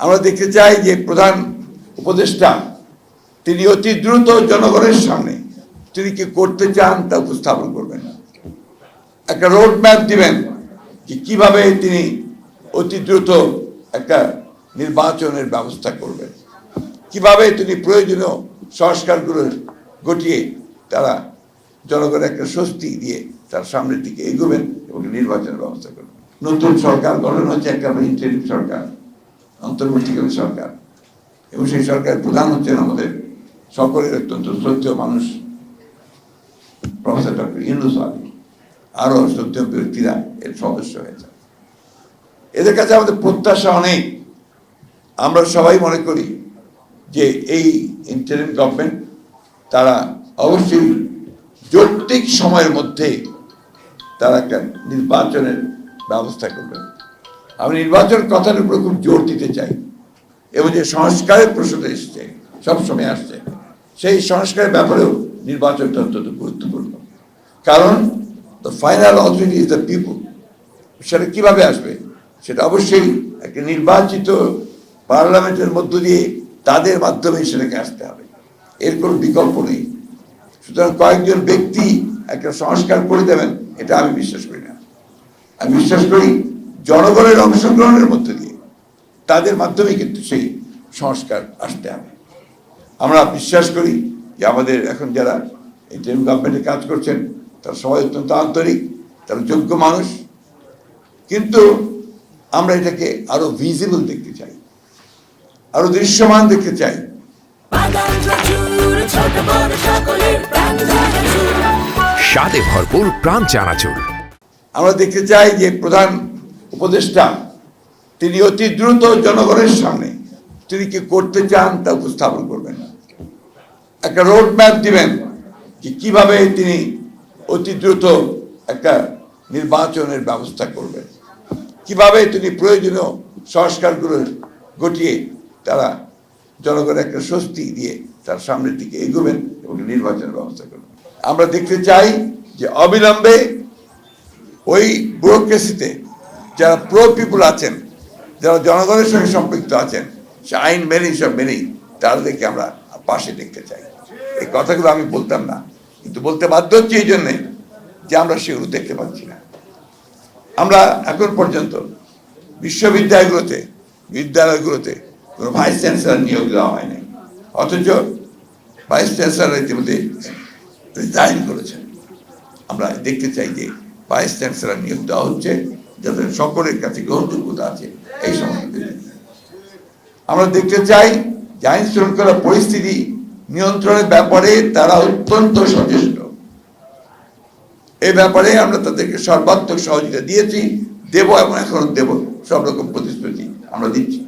আমরা দেখতে চাই যে প্রধান উপদেষ্টা তিনি অতি দ্রুত জনগণের সামনে তিনি কি করতে চান তা উপস্থাপন করবেন, একটা রোড ম্যাপ দিবেন যে কিভাবে তিনি অতি দ্রুত একটা নির্বাচনের ব্যবস্থা করবেন, কিভাবে তিনি প্রয়োজনীয় সংস্কারগুলো ঘটিয়ে তারা জনগণের একটা স্বস্তি দিয়ে তার সামনের দিকে এগোবেন এবং নির্বাচনের ব্যবস্থা করবেন। নতুন সরকার গঠন হচ্ছে, একটা ইন্টারিম সরকার, অন্তর্বর্তীকালীন সরকার, এবং সেই সরকারের প্রধান হচ্ছেন আমাদের সকলের অত্যন্ত শ্রদ্ধেয় মানুষ প্রফেসর ডক্টর ইউনূস আলী, আরো শ্রদ্ধেয় ব্যক্তিরা এর সদস্য হয়েছে। এদের কাছে আমাদের প্রত্যাশা অনেক। আমরা সবাই মনে করি যে এই ইন্টারিম গভর্নমেন্ট তারা অবশ্যই যৌক্তিক সময়ের মধ্যে তারা একটা নির্বাচনের ব্যবস্থা করবেন। আমি নির্বাচন কথার উপরে খুব জোর দিতে চাই, এবং যে সংস্কারের প্রশ্নটা এসছে, সবসময় আসছে, সেই সংস্কারের ব্যাপারেও নির্বাচনটা অত্যন্ত গুরুত্বপূর্ণ। কারণ the final authority is the people. সেটা কিভাবে আসবে? সেটা অবশ্যই একটা নির্বাচিত পার্লামেন্টের মধ্য দিয়ে তাদের মাধ্যমে সেটাকে আসতে হবে, এর কোনো বিকল্প নেই। সুতরাং কয়েকজন ব্যক্তি একটা সংস্কার করে দেবেন এটা আমি বিশ্বাস করি না। আমি বিশ্বাস করি জনগণের অংশগ্রহণের মধ্য দিয়ে তাদের মাধ্যমে কিন্তু সেই সংস্কার আসতে হবে। আমরা বিশ্বাস করি যে আমাদের এখন যারা ইন্টারিম গভর্নমেন্টে কাজ করছেন তারা সবাই অত্যন্ত আন্তরিক, তারা যোগ্য মানুষ, কিন্তু আমরা এটাকে আরো ভিজিবল দেখতে চাই, আরো দৃশ্যমান দেখতে চাই। স্বাদে ভরপুর প্রাণ চানাচুর। আমরা দেখতে চাই যে প্রধান উপদেষ্টা তিনি অতি দ্রুত জনগণের সামনে তিনি কি করতে চান তা উপস্থাপন করবেন, একটা রোড ম্যাপ দিবেন যে কিভাবে তিনি অতি দ্রুত একটা নির্বাচনের ব্যবস্থা করবেন, কিভাবে তিনি প্রয়োজনীয় সংস্কারগুলো ঘটিয়ে তারা জনগণের একটা স্বস্তি দিয়ে তার সামনের দিকে এগোবেন এবং নির্বাচনের ব্যবস্থা করবেন। আমরা দেখতে চাই যে অবিলম্বে ওই ব্যুরোক্রেসিতে যারা প্রো পিপুল আছেন, যারা জনগণের সঙ্গে সম্পৃক্ত আছেন, সে আইন মেনেই সব মেনেই তাদেরকে আমরা পাশে দেখতে চাই। এই কথাগুলো আমি বলতাম না, কিন্তু বলতে বাধ্য হচ্ছি এই জন্যে যে আমরা সেগুলো দেখতে পাচ্ছি না। আমরা এখন পর্যন্ত বিদ্যালয়গুলোতে কোনো ভাইস চ্যান্সেলর নিয়োগ দেওয়া হয়নি, অথচ ভাইস চ্যান্সেলর ইতিমধ্যে রিজাইন করেছেন। আমরা দেখতে চাই যে ভাইস চ্যান্সেলর নিয়োগ দেওয়া হচ্ছে যাদের সকলের কাছে গ্রহণযোগ্যতা আছে। এই সমস্ত আমরা দেখতে চাই যে আইন শৃঙ্খলা পরিস্থিতি নিয়ন্ত্রণের ব্যাপারে তারা অত্যন্ত সচেষ্ট। এই ব্যাপারে আমরা তাদেরকে সর্বাত্মক সহযোগিতা দিয়েছি, দেব এবং এখন দেব, সব রকম প্রতিশ্রুতি আমরা দিচ্ছি।